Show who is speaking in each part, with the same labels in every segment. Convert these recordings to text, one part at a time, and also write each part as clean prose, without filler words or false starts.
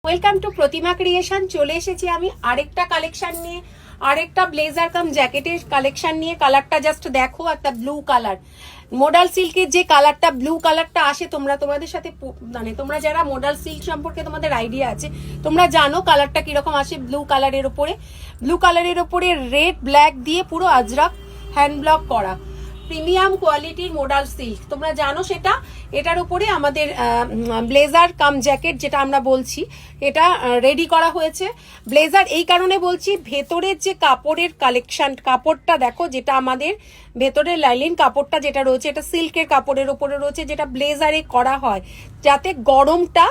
Speaker 1: Welcome to Pratima creation. চলে এসেছি আমি আরেকটা কালেকশন নিয়ে, আরেকটা ব্লেজার কাম জ্যাকেটের কালেকশন নিয়ে। কালারটা জাস্ট দেখো, একটা ব্লু কালার। মোডাল সিল্কের যে কালারটা, ব্লু কালারটা আসে, তোমাদের সাথে মানে তোমরা যারা মোডাল সিল্ক সম্পর্কে তোমাদের আইডিয়া আছে, তোমরা জানো কালারটা কিরকম আসে। ব্লু কালারের ওপরে রেড ব্ল্যাক দিয়ে পুরো আজরাক হ্যান্ড ব্লক করা প্রিমিয়াম কোয়ালিটির মোডাল সিল্ক, তোমরা জানো সেটা। এটার উপরে আমাদের ব্লেজার কাম জ্যাকেট যেটা আমরা বলছি, এটা রেডি করা হয়েছে। ব্লেজার এই কারণে বলছি, ভেতরের যে কাপড়ের কালেকশন, কাপড়টা দেখো, যেটা আমাদের ভেতরের লাইলিন কাপড়টা যেটা রয়েছে, এটা সিল্কের কাপড়ের উপরে রয়েছে, যেটা ব্লেজারে করা হয় যাতে গরমটা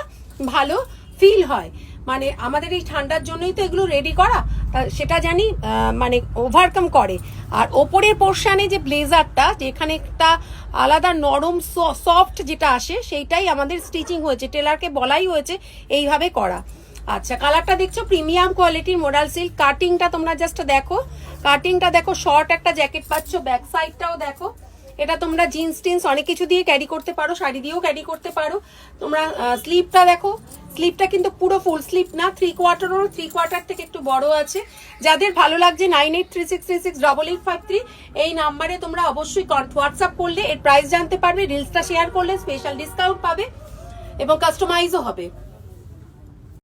Speaker 1: ভালো ফিল হয়। মানে আমাদের এই ঠান্ডার জন্যই তো এগুলো রেডি করা, সেটা জানি মানে ওভারকাম করে। আর ওপরের পোর্শনে যে ব্লেজারটা, যেখানে একটা আলাদা নরম সফট যেটা আসে, সেইটাই আমাদের স্টিচিং হয়েছে, টেলারকে বলাই হয়েছে এইভাবে করা। আচ্ছা, কালারটা দেখছো প্রিমিয়াম কোয়ালিটির মোডাল সিল্ক। কাটিংটা তোমরা জাস্ট দেখো, কাটিংটা দেখো, শর্ট একটা জ্যাকেট পাচ্ছ, ব্যাক সাইডটাও দেখো। এটা তোমরা জিন্স টিন্স অনেক কিছু দিয়ে ক্যারি করতে পারো, শাড়ি দিয়েও ক্যারি করতে পারো। তোমরা স্লিভটা দেখো, স্লিভটা কিন্তু পুরো ফুল স্লিভ না, 3/4 থেকে একটু বড় আছে। যাদের ভালো লাগছে 9836368853 এই নাম্বারে তোমরা অবশ্যই হোয়াটসঅ্যাপ করলে এর প্রাইস জানতে পারবে, রিলসটা শেয়ার করলে স্পেশাল ডিসকাউন্ট পাবে এবং কাস্টমাইজও হবে।